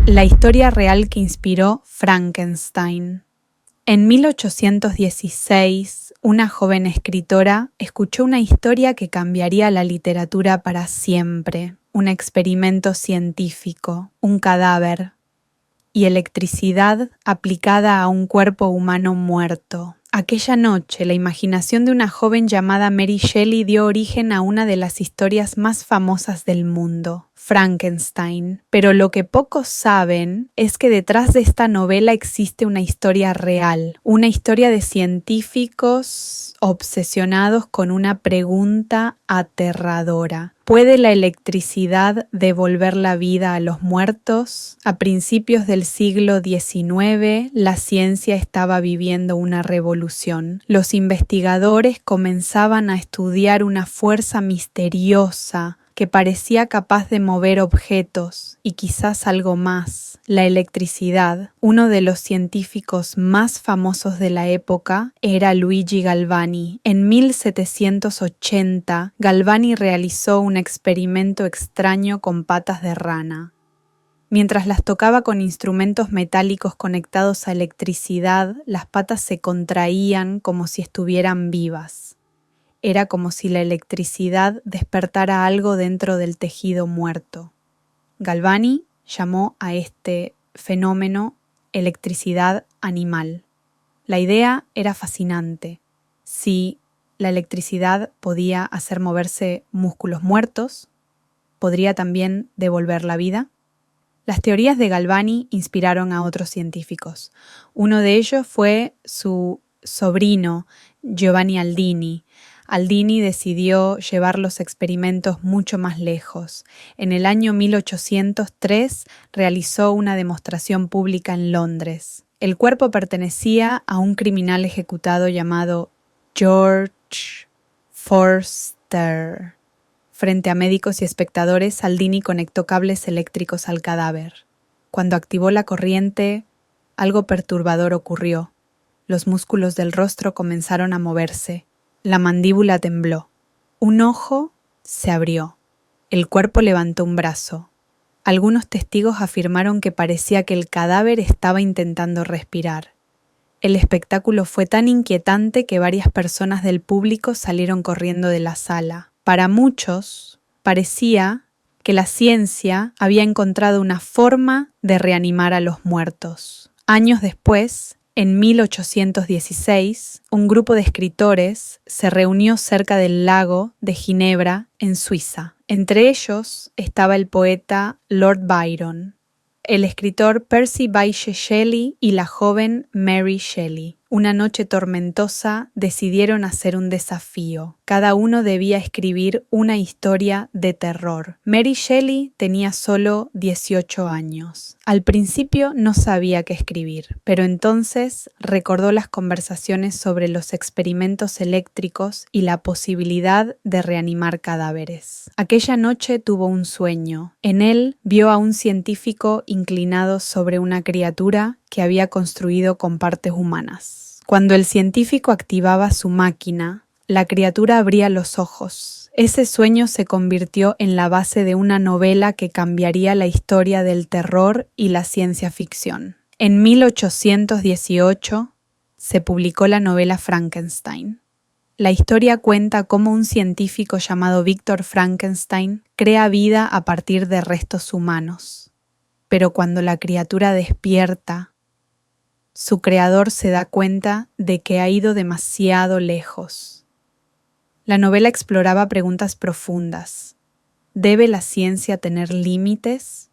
La historia real que inspiró Frankenstein. En 1816, una joven escritora escuchó una historia que cambiaría la literatura para siempre, un experimento científico, un cadáver y electricidad aplicada a un cuerpo humano muerto. Aquella noche, la imaginación de una joven llamada Mary Shelley dio origen a una de las historias más famosas del mundo, Frankenstein. Pero lo que pocos saben es que detrás de esta novela existe una historia real, una historia de científicos obsesionados con una pregunta aterradora. ¿Puede la electricidad devolver la vida a los muertos? A principios del siglo XIX, la ciencia estaba viviendo una revolución. Los investigadores comenzaban a estudiar una fuerza misteriosa que parecía capaz de mover objetos y quizás algo más, la electricidad. Uno de los científicos más famosos de la época era Luigi Galvani. En 1780, Galvani realizó un experimento extraño con patas de rana. Mientras las tocaba con instrumentos metálicos conectados a electricidad, las patas se contraían como si estuvieran vivas. Era como si la electricidad despertara algo dentro del tejido muerto. Galvani llamó a este fenómeno electricidad animal. La idea era fascinante. Si la electricidad podía hacer moverse músculos muertos, ¿podría también devolver la vida? Las teorías de Galvani inspiraron a otros científicos. Uno de ellos fue su sobrino, Giovanni Aldini. Aldini decidió llevar los experimentos mucho más lejos. En el año 1803 realizó una demostración pública en Londres. El cuerpo pertenecía a un criminal ejecutado llamado George Forster. Frente a médicos y espectadores, Aldini conectó cables eléctricos al cadáver. Cuando activó la corriente, algo perturbador ocurrió. Los músculos del rostro comenzaron a moverse. La mandíbula tembló. Un ojo se abrió. El cuerpo levantó un brazo. Algunos testigos afirmaron que parecía que el cadáver estaba intentando respirar. El espectáculo fue tan inquietante que varias personas del público salieron corriendo de la sala. Para muchos, parecía que la ciencia había encontrado una forma de reanimar a los muertos. Años después, en 1816, un grupo de escritores se reunió cerca del lago de Ginebra, en Suiza. Entre ellos estaba el poeta Lord Byron, el escritor Percy Bysshe Shelley y la joven Mary Shelley. Una noche tormentosa decidieron hacer un desafío. Cada uno debía escribir una historia de terror. Mary Shelley tenía solo 18 años. Al principio no sabía qué escribir, pero entonces recordó las conversaciones sobre los experimentos eléctricos y la posibilidad de reanimar cadáveres. Aquella noche tuvo un sueño. En él vio a un científico inclinado sobre una criatura que había construido con partes humanas. Cuando el científico activaba su máquina, la criatura abría los ojos. Ese sueño se convirtió en la base de una novela que cambiaría la historia del terror y la ciencia ficción. En 1818 se publicó la novela Frankenstein. La historia cuenta cómo un científico llamado Victor Frankenstein crea vida a partir de restos humanos. Pero cuando la criatura despierta, su creador se da cuenta de que ha ido demasiado lejos. La novela exploraba preguntas profundas. ¿Debe la ciencia tener límites?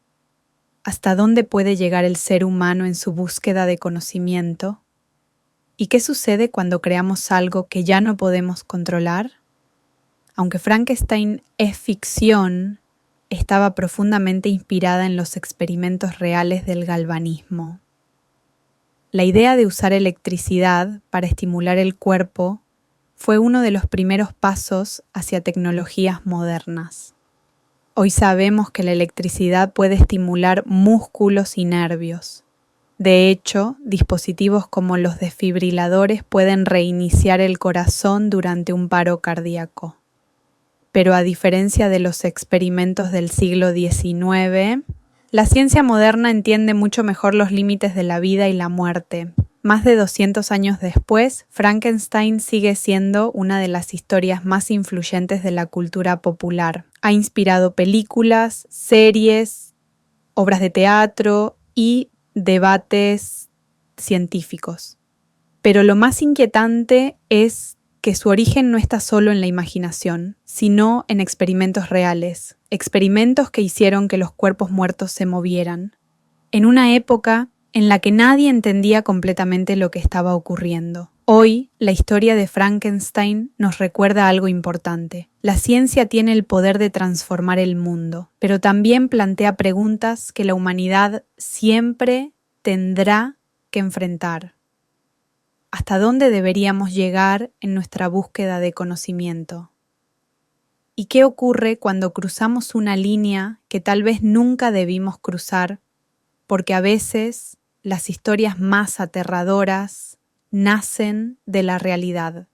¿Hasta dónde puede llegar el ser humano en su búsqueda de conocimiento? ¿Y qué sucede cuando creamos algo que ya no podemos controlar? Aunque Frankenstein es ficción, estaba profundamente inspirada en los experimentos reales del galvanismo. La idea de usar electricidad para estimular el cuerpo fue uno de los primeros pasos hacia tecnologías modernas. Hoy sabemos que la electricidad puede estimular músculos y nervios. De hecho, dispositivos como los desfibriladores pueden reiniciar el corazón durante un paro cardíaco. Pero a diferencia de los experimentos del siglo XIX, La ciencia moderna entiende mucho mejor los límites de la vida y la muerte. Más de 200 años después, Frankenstein sigue siendo una de las historias más influyentes de la cultura popular. Ha inspirado películas, series, obras de teatro y debates científicos. Pero lo más inquietante es que su origen no está solo en la imaginación, sino en experimentos reales, experimentos que hicieron que los cuerpos muertos se movieran, en una época en la que nadie entendía completamente lo que estaba ocurriendo. Hoy, la historia de Frankenstein nos recuerda algo importante. La ciencia tiene el poder de transformar el mundo, pero también plantea preguntas que la humanidad siempre tendrá que enfrentar. ¿Hasta dónde deberíamos llegar en nuestra búsqueda de conocimiento? ¿Y qué ocurre cuando cruzamos una línea que tal vez nunca debimos cruzar, porque a veces las historias más aterradoras nacen de la realidad?